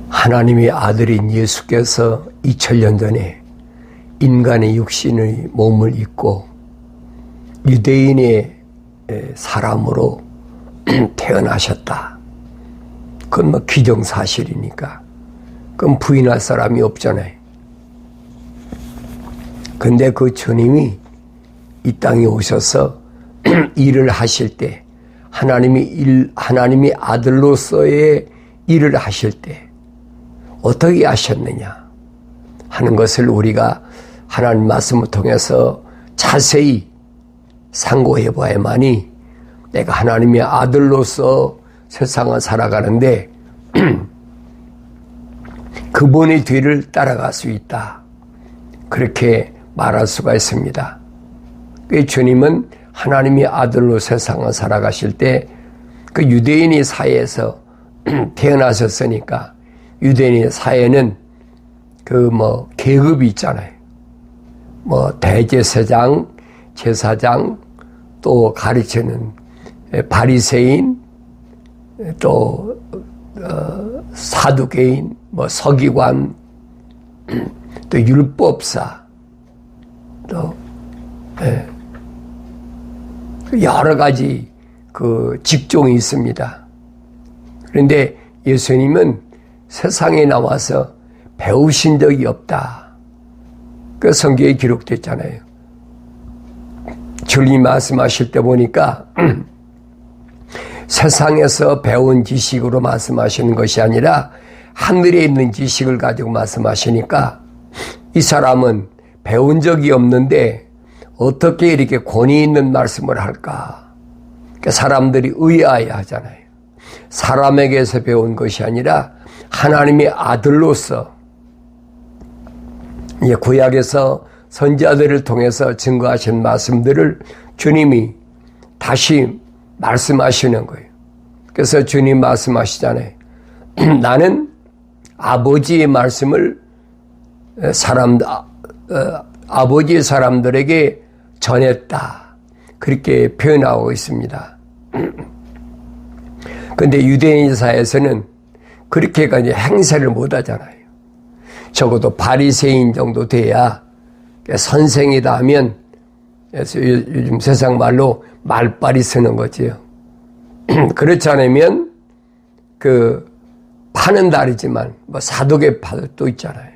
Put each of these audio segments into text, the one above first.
하나님의 아들인 예수께서 2000년 전에 인간의 육신의 몸을 입고 유대인의 사람으로 태어나셨다. 그건 뭐 기정사실이니까. 그건 부인할 사람이 없잖아요. 근데 그 주님이 이 땅에 오셔서 일을 하실 때, 하나님이 아들로서의 일을 하실 때 어떻게 하셨느냐 하는 것을 우리가 하나님 말씀을 통해서 자세히 상고해 봐야만이 내가 하나님의 아들로서 세상을 살아가는데 그분의 뒤를 따라갈 수 있다. 그렇게 말할 수가 있습니다. 주님은 하나님의 아들로 세상을 살아가실 때 그 유대인의 사회에서 태어나셨으니까 유대인의 사회는 계급이 있잖아요. 대제사장, 제사장, 또 가르치는 바리새인, 또 사두개인, 서기관, 또 율법사, 또 여러 가지 그 직종이 있습니다. 그런데 예수님은 세상에 나와서 배우신 적이 없다. 그 성경에 기록됐잖아요. 주님 말씀하실 때 보니까 세상에서 배운 지식으로 말씀하시는 것이 아니라 하늘에 있는 지식을 가지고 말씀하시니까 이 사람은 배운 적이 없는데 어떻게 이렇게 권위 있는 말씀을 할까? 사람들이 의아해 하잖아요. 사람에게서 배운 것이 아니라 하나님의 아들로서 구약에서 선지자들을 통해서 증거하신 말씀들을 주님이 다시 말씀하시는 거예요. 그래서 주님 말씀하시잖아요. 나는 아버지의 말씀을 아버지의 사람들에게 전했다. 그렇게 표현하고 있습니다. 그런데 유대인 사회에서는 그렇게까지 행세를 못 하잖아요. 적어도 바리새인 정도 돼야 선생이다 하면 요즘 세상 말로 말빨이 쓰는 거지요. 그렇지 않으면 파는 다르지만 사독의 파도 있잖아요.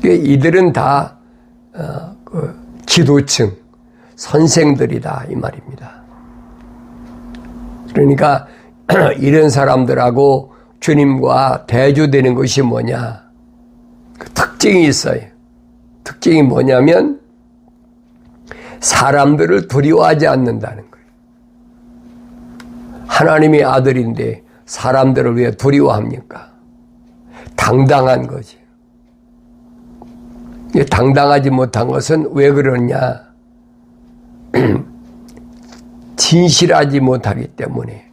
이들은 다 지도층, 선생들이다 이 말입니다. 그러니까 이런 사람들하고 주님과 대조되는 것이 뭐냐? 그 특징이 있어요. 특징이 뭐냐면 사람들을 두려워하지 않는다는 거예요. 하나님의 아들인데 사람들을 왜 두려워합니까? 당당한 거지. 당당하지 못한 것은 왜 그러냐? 진실하지 못하기 때문에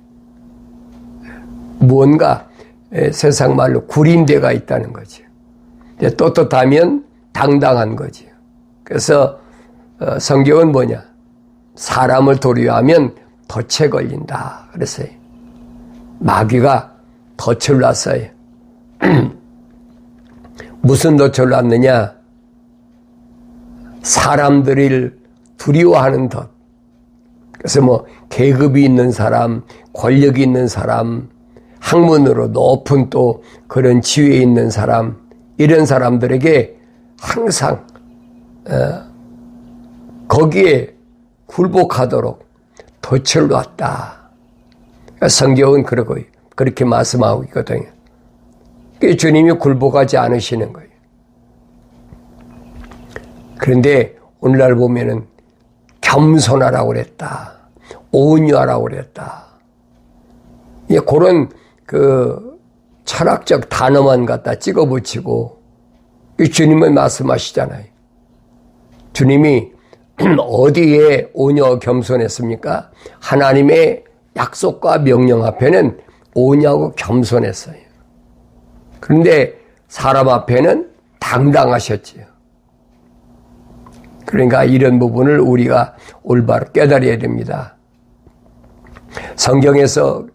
뭔가 세상 말로 구린데가 있다는 거죠. 떳떳하면 당당한 거죠. 그래서 성경은 뭐냐? 사람을 두려워하면 덫에 걸린다 그랬어요. 마귀가 덫을 놨어요. 무슨 덫을 놨느냐? 사람들을 두려워하는 덫. 그래서 계급이 있는 사람, 권력이 있는 사람, 학문으로 높은 또 그런 지위에 있는 사람, 이런 사람들에게 항상 거기에 굴복하도록 덫을 놨다. 성경은 그렇게 말씀하고 있거든요. 주님이 굴복하지 않으시는 거예요. 그런데 오늘날 보면은 겸손하라고 그랬다. 온유하라고 그랬다. 그런 철학적 단어만 갖다 찍어 붙이고 주님은 말씀하시잖아요. 주님이 어디에 온유하고 겸손했습니까? 하나님의 약속과 명령 앞에는 온유하고 겸손했어요. 그런데 사람 앞에는 당당하셨지요. 그러니까 이런 부분을 우리가 올바로 깨달아야 됩니다. 성경에서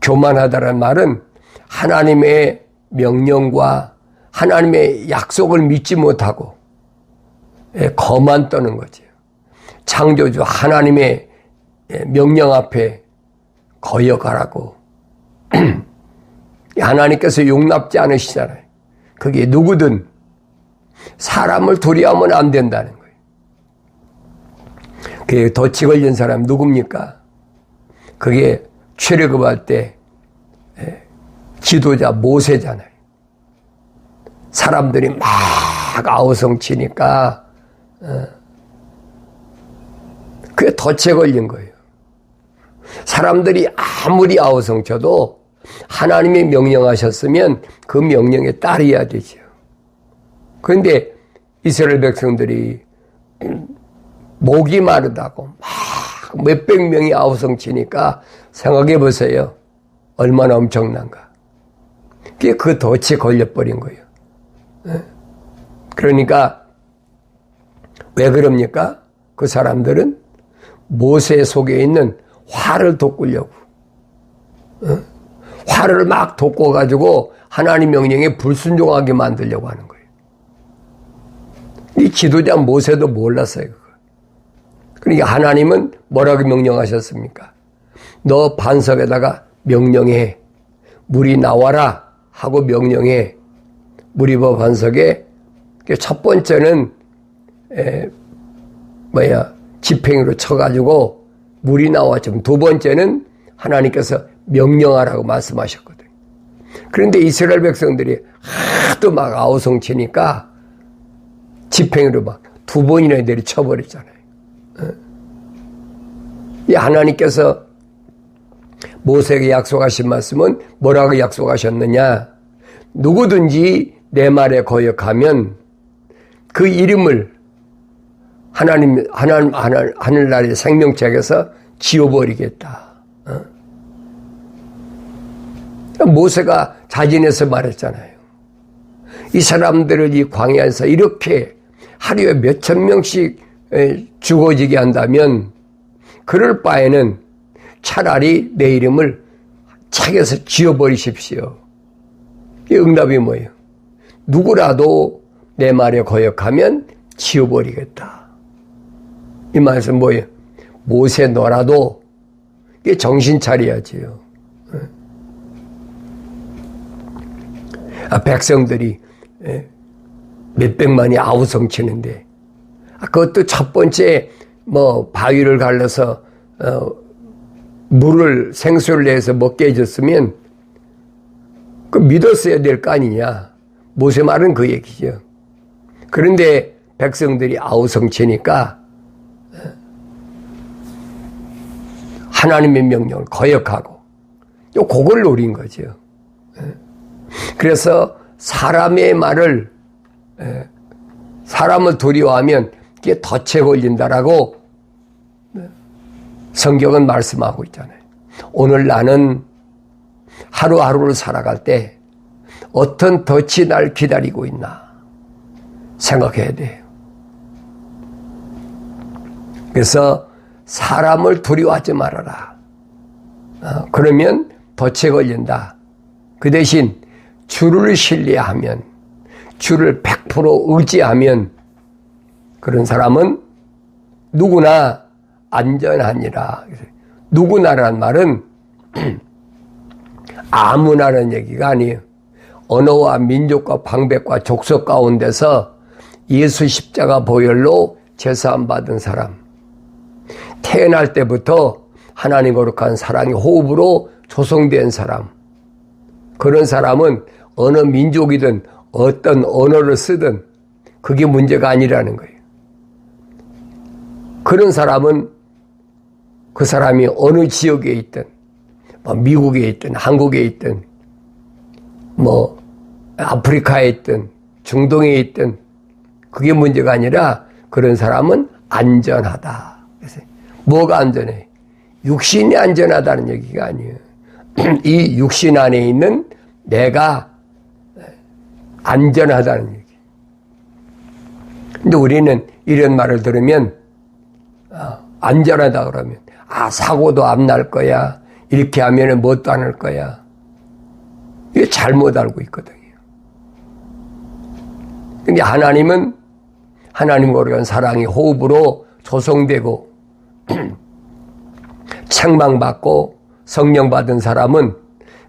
교만하다는 말은 하나님의 명령과 하나님의 약속을 믿지 못하고 거만 떠는 거죠. 창조주 하나님의 명령 앞에 거역하라고. 하나님께서 용납지 않으시잖아요. 그게 누구든 사람을 두려워하면 안 된다는 거예요. 그게 덫이 걸린 사람 누굽니까? 그게 출애굽할 때 지도자 모세잖아요. 사람들이 막 아우성치니까 그게 덫에 걸린 거예요. 사람들이 아무리 아우성쳐도 하나님이 명령하셨으면 그 명령에 따르어야 되죠. 그런데 이스라엘 백성들이 목이 마르다고 막 몇백 명이 아우성치니까 생각해 보세요. 얼마나 엄청난가. 그게 그 덫에 걸려버린 거예요. 그러니까 왜 그럽니까? 그 사람들은 모세 속에 있는 화를 돋구려고 화를 막 돋궈가지고 하나님 명령에 불순종하게 만들려고 하는 거예요. 이 지도자 모세도 몰랐어요. 그거. 그러니까 하나님은 뭐라고 명령하셨습니까? 너 반석에다가 명령해. 물이 나와라 하고 명령해. 무리버 반석에 첫 번째는 지팽이로 쳐가지고 물이 나왔지만 두 번째는 하나님께서 명령하라고 말씀하셨거든요. 그런데 이스라엘 백성들이 하도 막 아우성치니까 지팽이로 막 두 번이나 내리쳐버렸잖아요. 이 하나님께서 모세에게 약속하신 말씀은 뭐라고 약속하셨느냐? 누구든지 내 말에 거역하면 그 이름을 하늘나라의 생명책에서 지워버리겠다. 모세가 자진해서 말했잖아요. 이 사람들을 이 광야에서 이렇게 하루에 몇천 명씩 죽어지게 한다면 그럴 바에는 차라리 내 이름을 책에서 지워버리십시오. 이 응답이 뭐예요? 누구라도 내 말에 거역하면 지워버리겠다. 이 말씀 뭐예요? 모세 너라도 이게 정신 차려야지요. 백성들이 몇백만이 아우성치는데 그것도 첫 번째 바위를 갈라서 물을 생수를 내서 먹게 해줬으면 그 믿었어야 될 거 아니냐. 모세 말은 그 얘기죠. 그런데 백성들이 아우성치니까 하나님의 명령을 거역하고 또 그걸 노린 거죠. 그래서 사람의 말을 사람을 두려워하면 그게 덫에 걸린다라고 성경은 말씀하고 있잖아요. 오늘 나는 하루하루를 살아갈 때 어떤 덫이 날 기다리고 있나 생각해야 돼요. 그래서 사람을 두려워하지 말아라. 그러면 덫에 걸린다. 그 대신 주를 신뢰하면, 주를 100% 의지하면 그런 사람은 누구나 안전하니라. 누구나라는 말은 아무나라는 얘기가 아니에요. 언어와 민족과 방백과 족속 가운데서 예수 십자가 보혈로 제사함 받은 사람, 태어날 때부터 하나님 거룩한 사랑의 호흡으로 조성된 사람, 그런 사람은 어느 민족이든 어떤 언어를 쓰든 그게 문제가 아니라는 거예요. 그런 사람은 그 사람이 어느 지역에 있든 미국에 있든 한국에 있든 아프리카에 있든 중동에 있든 그게 문제가 아니라 그런 사람은 안전하다. 그래서 뭐가 안전해? 육신이 안전하다는 얘기가 아니에요. 이 육신 안에 있는 내가 안전하다는 얘기. 근데 우리는 이런 말을 들으면 안전하다 그러면 사고도 안 날 거야. 이렇게 하면은 뭣도 안 할 거야. 이게 잘못 알고 있거든요. 근데 하나님은 하나님과 우리가 사랑이 호흡으로 조성되고 책망받고 성령 받은 사람은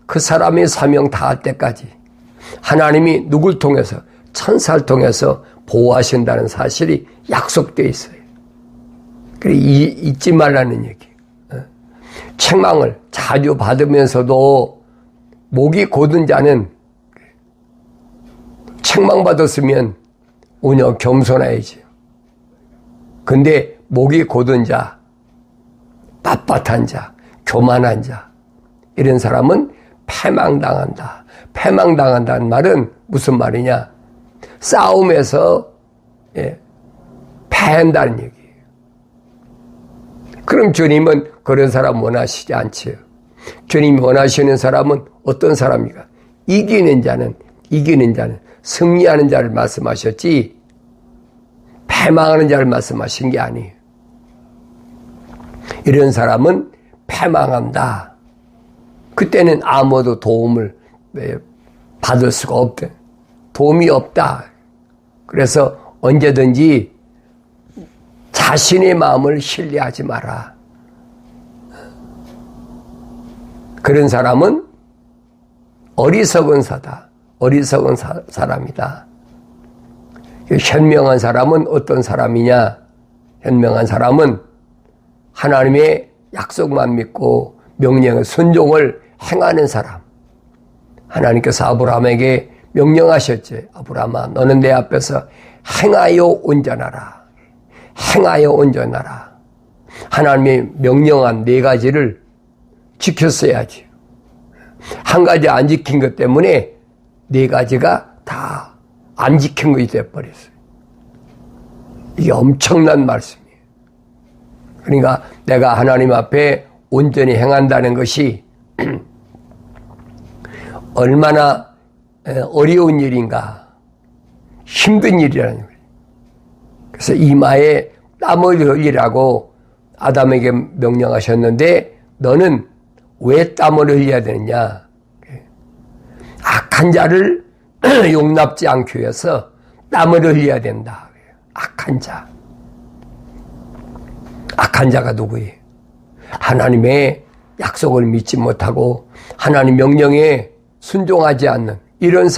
그 사람의 사명 다할 때까지 하나님이 누굴 통해서 천사를 통해서 보호하신다는 사실이 약속되어 있어요. 그래 잊지 말라는 얘기. 책망을 자주 받으면서도 목이 곧은 자는 책망받았으면 오히려 겸손해야지. 근데 목이 곧은 자, 빳빳한 자, 교만한 자 이런 사람은 패망당한다. 패망당한다는 말은 무슨 말이냐? 싸움에서 패한다는 얘기예요. 그럼 주님은 그런 사람 원하시지 않지요. 주님이 원하시는 사람은 어떤 사람입니까? 이기는 자는 승리하는 자를 말씀하셨지 패망하는 자를 말씀하신 게 아니에요. 이런 사람은 패망한다. 그때는 아무도 도움을 받을 수가 없대. 도움이 없다. 그래서 언제든지 자신의 마음을 신뢰하지 마라. 그런 사람은 어리석은 사람이다. 현명한 사람은 어떤 사람이냐? 현명한 사람은 하나님의 약속만 믿고 명령의 순종을 행하는 사람. 하나님께서 아브라함에게 명령하셨지. 아브라함아, 너는 내 앞에서 행하여 온전하라. 행하여 온전하라. 하나님의 명령한 4가지를 지켰어야지. 한 가지 안 지킨 것 때문에 4가지가 다 안 지킨 것이 되어버렸어요. 이게 엄청난 말씀이에요. 그러니까 내가 하나님 앞에 온전히 행한다는 것이 얼마나 어려운 일인가, 힘든 일이라는 거예요. 그래서 이마에 땀을 흘리라고 아담에게 명령하셨는데 너는 왜 땀을 흘려야 되느냐? 악한 자를 용납지 않기 위해서 땀을 흘려야 된다. 악한 자. 악한 자가 누구예요? 하나님의 약속을 믿지 못하고 하나님 명령에 순종하지 않는 이런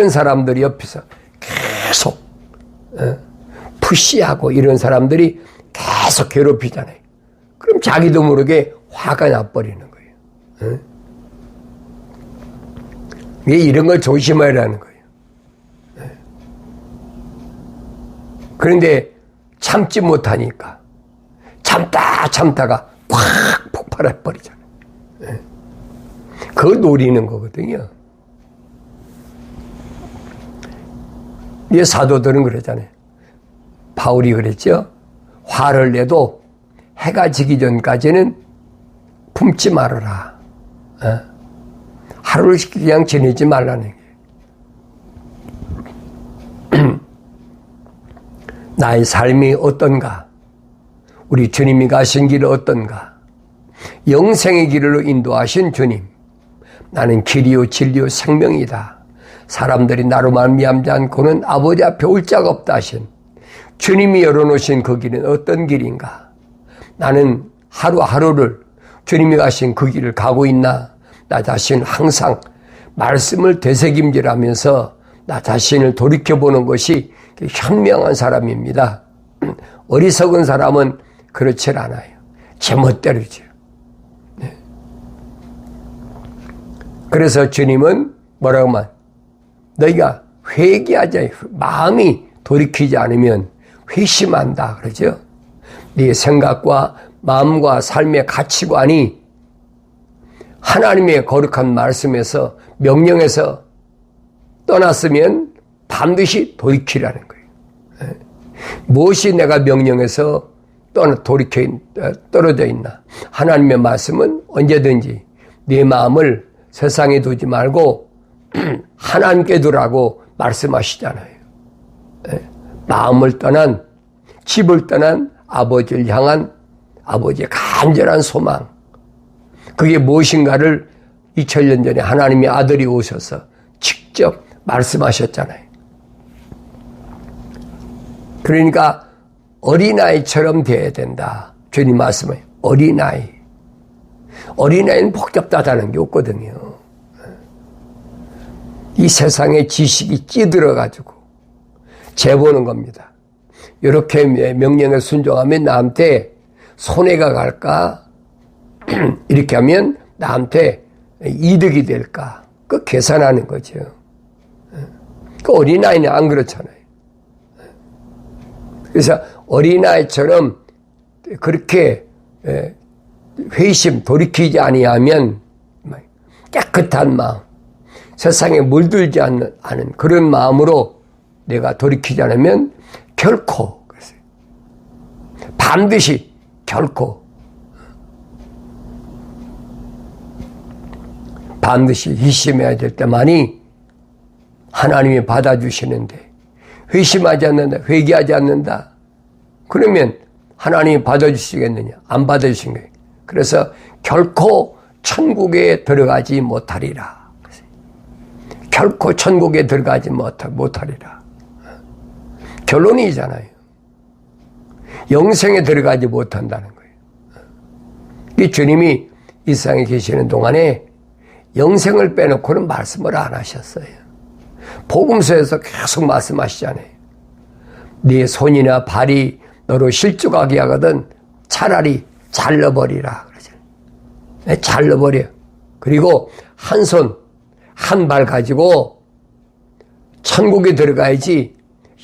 사람들이 옆에서 계속 푸시하고 이런 사람들이 계속 괴롭히잖아요. 그럼 자기도 모르게 화가 나버리는 거예요. 왜 이런 걸 조심하라는 거예요. 그런데 참지 못하니까 참다가 확 폭발해버리잖아요. 그걸 노리는 거거든요. 이 사도들은 그러잖아요. 바울이 그랬죠. 화를 내도 해가 지기 전까지는 품지 말아라. 하루를 그냥 지내지 말라는 게. 나의 삶이 어떤가? 우리 주님이 가신 길은 어떤가? 영생의 길로 인도하신 주님. 나는 길이요 진리요 생명이다. 사람들이 나로 말미암지 않고는 아버지 앞에 올 자가 없다 하신 주님이 열어놓으신 그 길은 어떤 길인가? 나는 하루하루를 주님이 가신 그 길을 가고 있나? 나 자신 항상 말씀을 되새김질하면서 나 자신을 돌이켜보는 것이 현명한 사람입니다. 어리석은 사람은 그렇지 않아요. 제멋대로죠. 네. 그래서 주님은 뭐라고 말? 너희가 회개하자. 마음이 돌이키지 않으면 회심한다. 그러죠? 네 생각과 마음과 삶의 가치관이 하나님의 거룩한 말씀에서 명령에서 떠났으면 반드시 돌이키라는 거예요. 무엇이 내가 명령에서 떨어져 있나? 하나님의 말씀은 언제든지 네 마음을 세상에 두지 말고 하나님께 두라고 말씀하시잖아요. 마음을 떠난, 집을 떠난 아버지를 향한 아버지의 간절한 소망. 그게 무엇인가를 2000년 전에 하나님의 아들이 오셔서 직접 말씀하셨잖아요. 그러니까 어린아이처럼 돼야 된다. 주님 말씀은 어린아이. 어린아이는 복잡하다는 게 없거든요. 이 세상에 지식이 찌들어가지고 재보는 겁니다. 이렇게 명령에 순종하면 나한테 손해가 갈까? 이렇게 하면 나한테 이득이 될까? 그 계산하는 거죠. 그 어린아이는 안 그렇잖아요. 그래서 어린아이처럼 그렇게 회심, 돌이키지 아니하면 깨끗한 마음, 세상에 물들지 않는 그런 마음으로 내가 돌이키지 않으면 결코, 반드시 결코, 반드시 회심해야 될 때만이 하나님이 받아주시는데, 회심하지 않는다, 회개하지 않는다, 그러면 하나님이 받아주시겠느냐? 안 받아주신 거예요. 그래서 결코 천국에 들어가지 못하리라. 결코 천국에 들어가지 못하리라. 결론이잖아요. 영생에 들어가지 못한다는 거예요. 이 주님이 이 세상에 계시는 동안에 영생을 빼놓고는 말씀을 안 하셨어요. 복음서에서 계속 말씀하시잖아요. 네 손이나 발이 너로 실족하게 하거든 차라리 잘라버리라. 그러죠. 잘라버려. 그리고 한 손, 한 발 가지고 천국에 들어가야지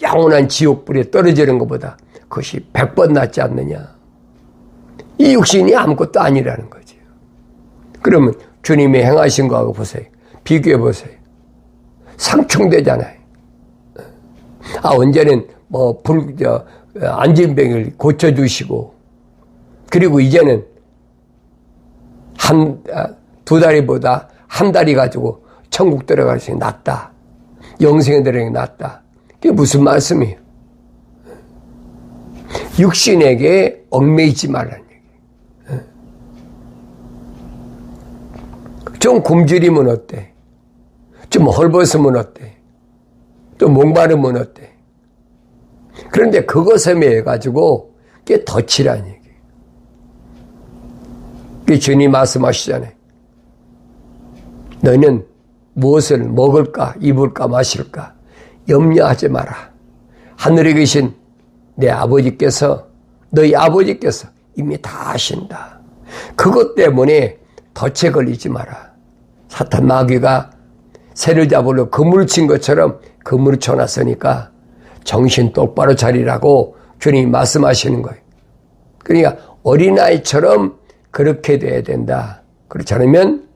영원한 지옥불에 떨어지는 것보다 그것이 100번 낫지 않느냐. 이 육신이 아무것도 아니라는 거죠. 그러면 주님이 행하신 거하고 보세요. 비교해 보세요. 상충되잖아요. 언제는 안진병을 고쳐주시고, 그리고 이제는 두 다리보다 한 다리 가지고 천국 들어갈 수 낫다. 영생에 들어가는 게 낫다. 그게 무슨 말씀이에요? 육신에게 얽매이지 말라는 얘기예요. 좀 굶주리면 어때? 좀 헐벗으면 어때? 좀 목마르면 어때? 그런데 그것에 매여 가지고 그게 덫이라는 얘기예요. 그 주님 말씀하시잖아요. 너희는 무엇을 먹을까, 입을까, 마실까 염려하지 마라. 하늘에 계신 내 아버지께서, 너희 아버지께서 이미 다 아신다. 그것 때문에 덫에 걸리지 마라. 사탄 마귀가 새를 잡으러 그물을 친 것처럼 그물을 쳐놨으니까 정신 똑바로 차리라고 주님이 말씀하시는 거예요. 그러니까 어린아이처럼 그렇게 돼야 된다. 그렇지 않으면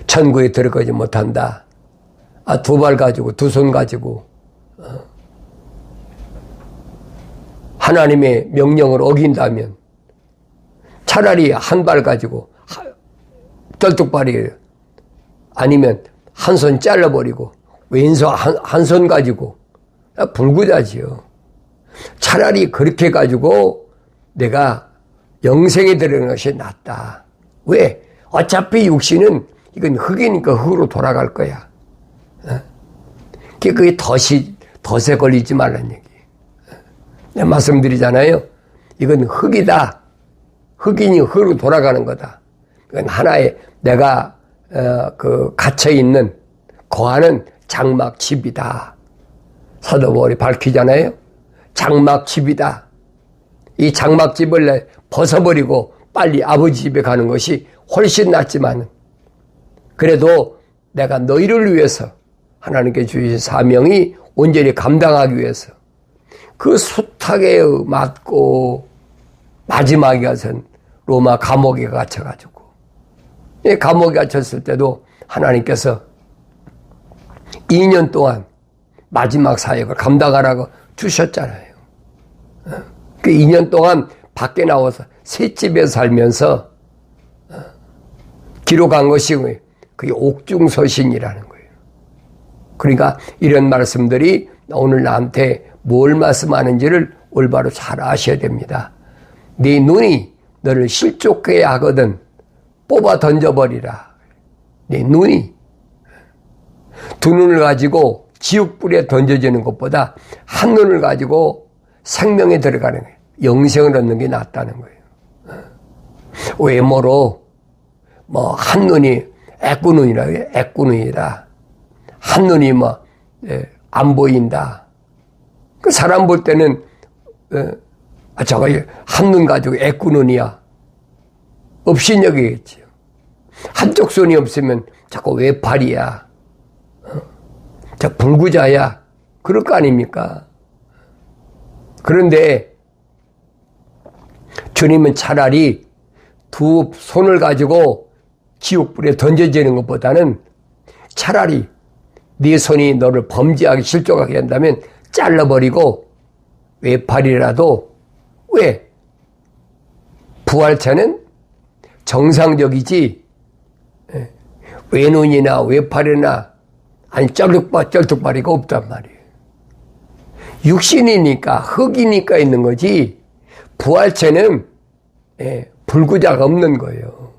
천국에 들어가지 못한다. 두 발 가지고, 두 손 가지고 하나님의 명령을 어긴다면 차라리 한 발 가지고 떨뚝발이에요. 아니면 한 손 잘라버리고 왼손 한 손 가지고 불구자지요. 차라리 그렇게 가지고 내가 영생에 들어가는 것이 낫다. 왜? 어차피 육신은 이건 흙이니까 흙으로 돌아갈 거야. 그게 덫에 걸리지 말라는 얘기. 내가 말씀드리잖아요. 이건 흙이다. 흙이니 흙으로 돌아가는 거다. 이건 하나의 내가 갇혀있는 거하는 장막집이다. 사도 바울이 밝히잖아요. 장막집이다. 이 장막집을 벗어버리고 빨리 아버지 집에 가는 것이 훨씬 낫지만, 그래도 내가 너희를 위해서 하나님께 주신 사명이 온전히 감당하기 위해서 그 숱하게 맞고 마지막에 가서는 로마 감옥에 갇혀가지고, 감옥에 갇혔을 때도 하나님께서 2년 동안 마지막 사역을 감당하라고 주셨잖아요. 그 2년 동안 밖에 나와서 셋집에 살면서 기록한 것이 그게 옥중서신이라는 거예요. 그러니까 이런 말씀들이 오늘 나한테 뭘 말씀하는지를 올바로 잘 아셔야 됩니다. 네 눈이 너를 실족해야 하거든 뽑아 던져버리라. 네 눈이. 두 눈을 가지고 지옥불에 던져지는 것보다 한 눈을 가지고 생명에 들어가는 거예요. 영생을 얻는 게 낫다는 거예요. 외모로 뭐 한 눈이 애꾸눈이라 그래요. 애꾸눈이다. 한 눈이 뭐 안 보인다. 그 사람 볼 때는 저거 한 눈 가지고 애꾸눈이야. 업신여기겠지요. 한쪽 손이 없으면 자꾸 외팔이야. 저 불구자야. 그럴 거 아닙니까? 그런데 주님은 차라리 두 손을 가지고 지옥불에 던져지는 것보다는 차라리 네 손이 너를 범죄하게 실족하게 한다면 잘라버리고 외팔이라도 왜? 부활체는 정상적이지 외눈이나 외팔이나 아니 쩔뚝발이가 없단 말이에요. 육신이니까 흙이니까 있는 거지 부활체는 불구자가 없는 거예요.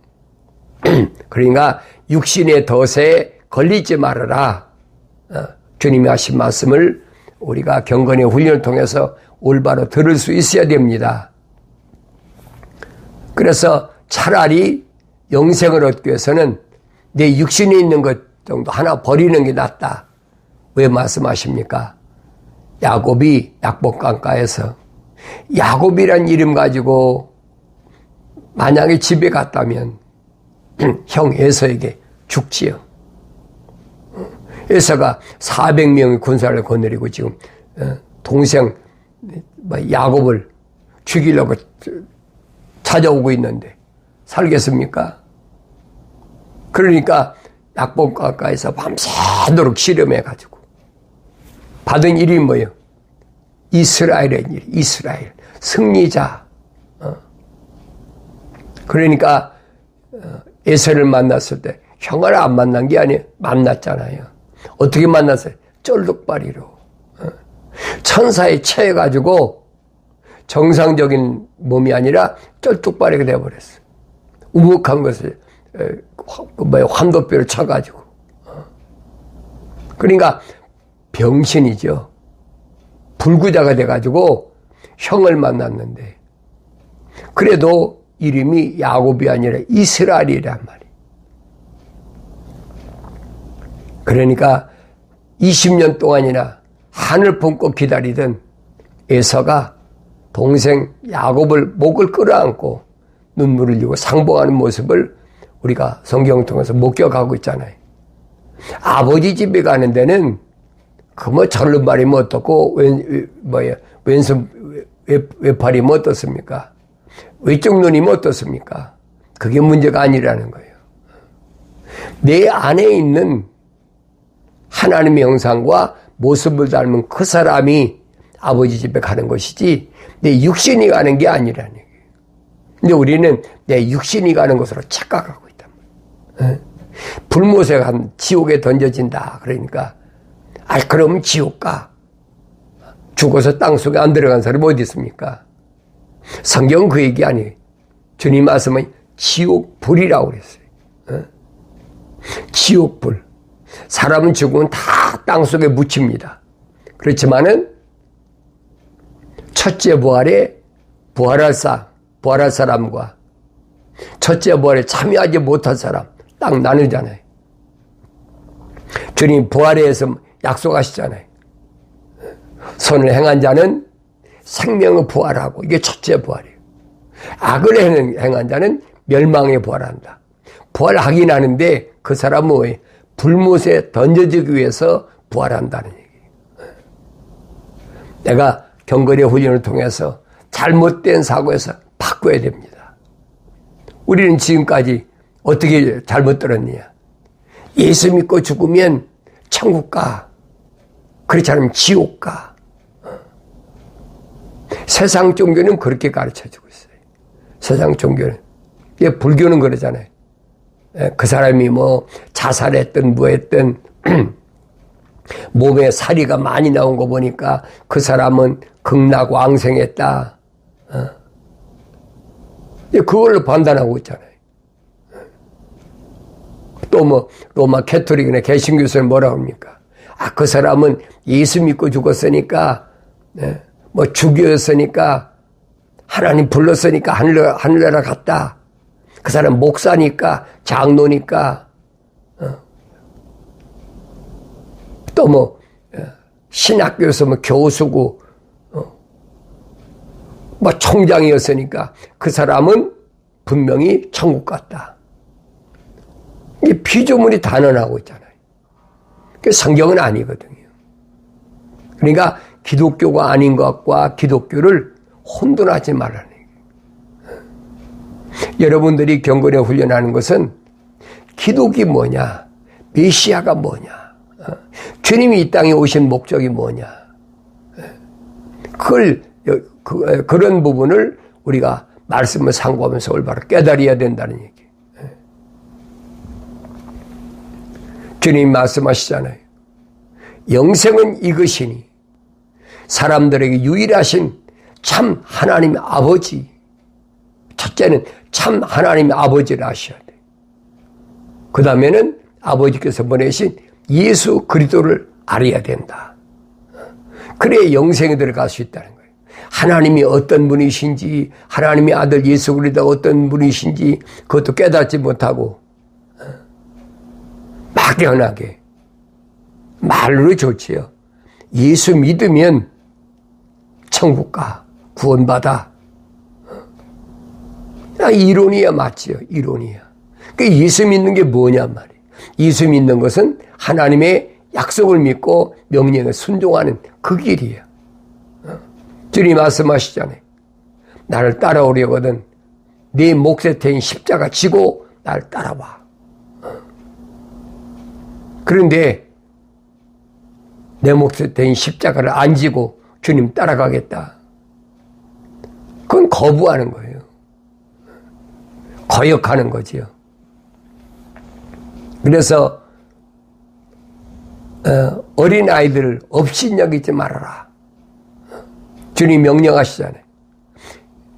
그러니까 육신의 덫에 걸리지 말아라. 주님이 하신 말씀을 우리가 경건의 훈련을 통해서 올바로 들을 수 있어야 됩니다. 그래서 차라리 영생을 얻기 위해서는 내 육신에 있는 것 정도 하나 버리는 게 낫다. 왜 말씀하십니까? 야곱이 약복강가에서 야곱이란 이름 가지고 만약에 집에 갔다면 형 에서에게 죽지요. 에서가 400명의 군사를 거느리고 지금 동생 야곱을 죽이려고 찾아오고 있는데 살겠습니까? 그러니까 약복강가에서 밤새도록 실험해가지고 받은 이름이 뭐예요? 이스라엘의 일, 이스라엘 승리자. 그러니까 에서를 만났을 때 형을 안 만난 게 아니에요. 만났잖아요. 어떻게 만났어요? 쩔뚝발이로. 천사에 체해가지고 정상적인 몸이 아니라 쩔뚝발이가 되어버렸어요. 우묵한 것을 환도뼈를 쳐가지고. 그러니까 병신이죠. 불구자가 돼가지고 형을 만났는데 그래도 이름이 야곱이 아니라 이스라엘이란 말이에요. 그러니까 20년 동안이나 하늘 품고 기다리던 에서가 동생 야곱을 목을 끌어안고 눈물을 흘리고 상봉하는 모습을 우리가 성경을 통해서 목격하고 있잖아요. 아버지 집에 가는 데는 그 뭐 절름발이면 어떻고 왼손 외팔이면 어떻습니까? 외쪽 눈이면 어떻습니까? 그게 문제가 아니라는 거예요. 내 안에 있는 하나님의 형상과 모습을 닮은 그 사람이 아버지 집에 가는 것이지 내 육신이 가는 게 아니라는 거예요. 근데 우리는 내 육신이 가는 것으로 착각하고 있단 말이에요. 불못에 간 지옥에 던져진다. 그러니까 그럼 지옥 가. 죽어서 땅속에 안 들어간 사람이 어디 있습니까? 성경은 그 얘기 아니에요. 주님 말씀은 지옥불이라고 그랬어요. 지옥불. 사람은 죽으면 다 땅속에 묻힙니다. 그렇지만은 첫째 부활에 부활할 사람과 첫째 부활에 참여하지 못한 사람 딱 나누잖아요. 주님 부활에서 약속하시잖아요. 선을 행한 자는 생명을 부활하고 이게 첫째 부활이에요. 악을 행한 자는 멸망에 부활한다. 부활하긴 하는데 그 사람은 뭐예요? 불못에 던져지기 위해서 부활한다는 얘기예요. 내가 경건의 훈련을 통해서 잘못된 사고에서 바꿔야 됩니다. 우리는 지금까지 어떻게 잘못 들었느냐? 예수 믿고 죽으면 천국 가. 그렇지 않으면 지옥 가. 세상 종교는 그렇게 가르쳐주고 있어요. 세상 종교는. 불교는 그러잖아요. 그 사람이 뭐 자살했든 뭐했든 몸에 사리가 많이 나온 거 보니까 그 사람은 극락왕생했다. 그걸로 판단하고 있잖아요. 또 뭐 로마 캐토릭이나 개신교에서는 뭐라 합니까? 그 사람은 예수 믿고 죽었으니까, 네, 뭐 죽였으니까, 하나님 불렀으니까 하늘나라 갔다. 그 사람 목사니까, 장로니까, 또 뭐 신학교에서 뭐 교수고, 뭐 총장이었으니까 그 사람은 분명히 천국 갔다. 이 피조물이 단언하고 있잖아요. 그 성경은 아니거든요. 그러니까 기독교가 아닌 것과 기독교를 혼돈하지 말라는 얘기예요. 여러분들이 경건에 훈련하는 것은 기독이 뭐냐, 메시아가 뭐냐, 주님이 이 땅에 오신 목적이 뭐냐, 그런 부분을 우리가 말씀을 상고하면서 올바로 깨달아야 된다는 얘기. 주님 말씀하시잖아요. 영생은 이것이니 사람들에게 유일하신 참 하나님의 아버지. 첫째는 참 하나님의 아버지를 아셔야 돼요. 그 다음에는 아버지께서 보내신 예수 그리스도를 알아야 된다. 그래야 영생에 들어갈 수 있다는 거예요. 하나님이 어떤 분이신지, 하나님의 아들 예수 그리스도가 어떤 분이신지 그것도 깨닫지 못하고 막연하게 말로 좋지요. 예수 믿으면 천국 가, 구원받아. 이론이야, 맞지요. 이론이야. 그러니까 예수 믿는 게 뭐냐 말이에요. 예수 믿는 것은 하나님의 약속을 믿고 명령에 순종하는 그 길이에요. 주님 말씀하시잖아요. 나를 따라오려거든 네 몫에 태인 십자가 지고 나를 따라와. 그런데 내 몫에 태인 십자가를 안 지고 주님 따라가겠다. 그건 거부하는 거예요. 거역하는 거지요. 그래서 어린아이들을 업신여기지 말아라. 주님 명령하시잖아요.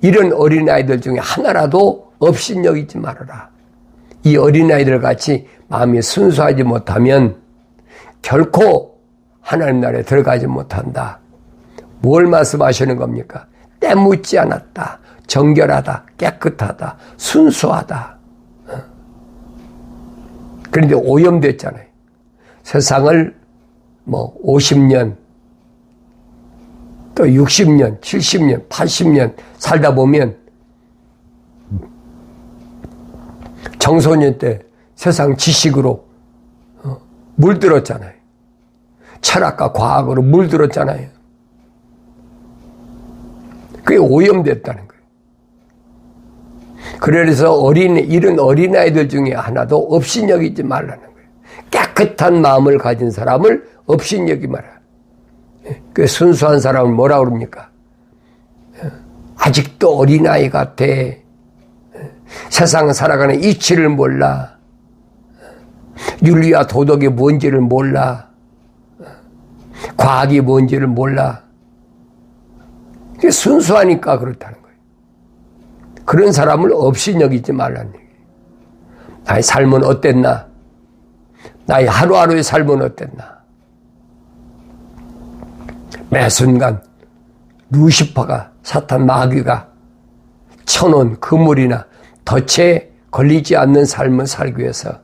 이런 어린아이들 중에 하나라도 업신여기지 말아라. 이 어린아이들 같이 마음이 순수하지 못하면 결코 하나님 나라에 들어가지 못한다. 뭘 말씀하시는 겁니까? 때묻지 않았다. 정결하다. 깨끗하다. 순수하다. 그런데 오염됐잖아요. 세상을 50년, 또 60년, 70년, 80년 살다 보면 청소년 때 세상 지식으로 물들었잖아요. 철학과 과학으로 물들었잖아요. 그게 오염됐다는 거예요. 그래서 이런 어린아이들 중에 하나도 업신여기지 말라는 거예요. 깨끗한 마음을 가진 사람을 업신여기지 마라. 그 순수한 사람을 뭐라 그럽니까? 아직도 어린아이 같아. 세상 살아가는 이치를 몰라. 윤리와 도덕이 뭔지를 몰라. 과학이 뭔지를 몰라. 순수하니까 그렇다는 거예요. 그런 사람을 업신여기지 말라는 얘기예요. 나의 삶은 어땠나? 나의 하루하루의 삶은 어땠나? 매 순간 루시퍼가, 사탄 마귀가 쳐놓은 그물이나 덫에 걸리지 않는 삶을 살기 위해서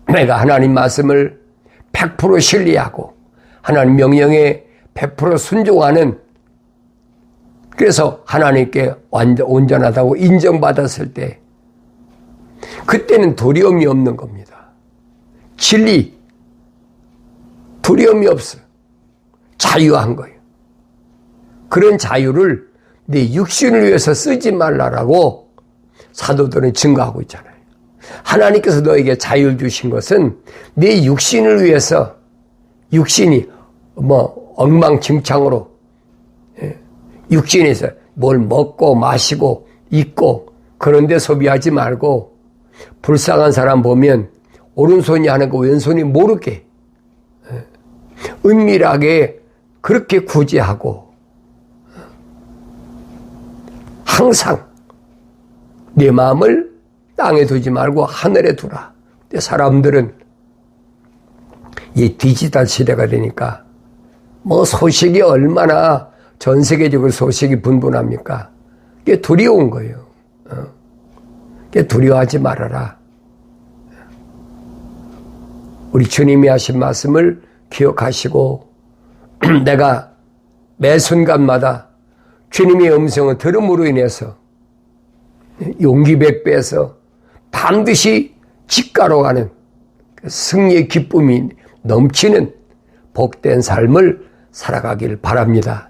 내가 하나님 말씀을 100% 신뢰하고 하나님 명령에 100% 순종하는, 그래서 하나님께 온전하다고 인정받았을 때 그때는 두려움이 없는 겁니다. 진리, 두려움이 없어요. 자유한 거예요. 그런 자유를 내 육신을 위해서 쓰지 말라라고 사도들은 증거하고 있잖아요. 하나님께서 너에게 자유를 주신 것은 내 육신을 위해서, 육신이 엉망진창으로 육신에서 뭘 먹고 마시고 입고 그런 데 소비하지 말고, 불쌍한 사람 보면 오른손이 하는 거 왼손이 모르게 은밀하게 그렇게 구제하고, 항상 내 마음을 땅에 두지 말고 하늘에 두라. 사람들은 이 디지털 시대가 되니까 뭐 소식이 얼마나 전 세계적으로 소식이 분분합니까? 그게 두려운 거예요. 그게 두려워하지 말아라. 우리 주님이 하신 말씀을 기억하시고 내가 매 순간마다 주님의 음성을 들음으로 인해서 용기 백배해서 반드시 직가로 가는 승리의 기쁨이 넘치는 복된 삶을 살아가길 바랍니다.